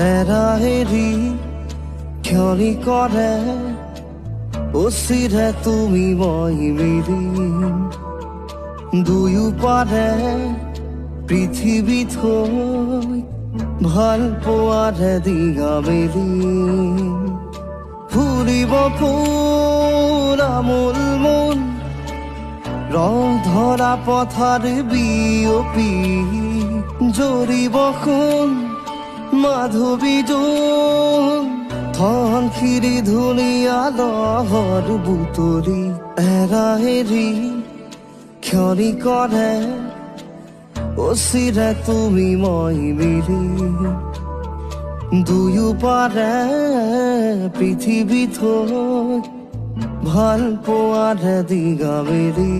এৰাহেৰি ক্ষণি কৰে অচিৰে তুমি মই মিলি দুয়ো পাৰে পৃথিৱী থৈ ভাল পোৱাৰে দিগা মেলি ফুৰিব ফুল আমোল মন ৰং ধৰা পথাৰ বিয়পি জৰিব সোণ মাধৱী জোন ধনশিৰি ধুনীয়া লহৰ বুটলি এৰাহেৰি ক্ষণি কৰে অচিৰে তুমি মই মিলি দুয়ো পাৰে পৃথিৱী থৈ ভাল পোৱাৰে দিগা মেলি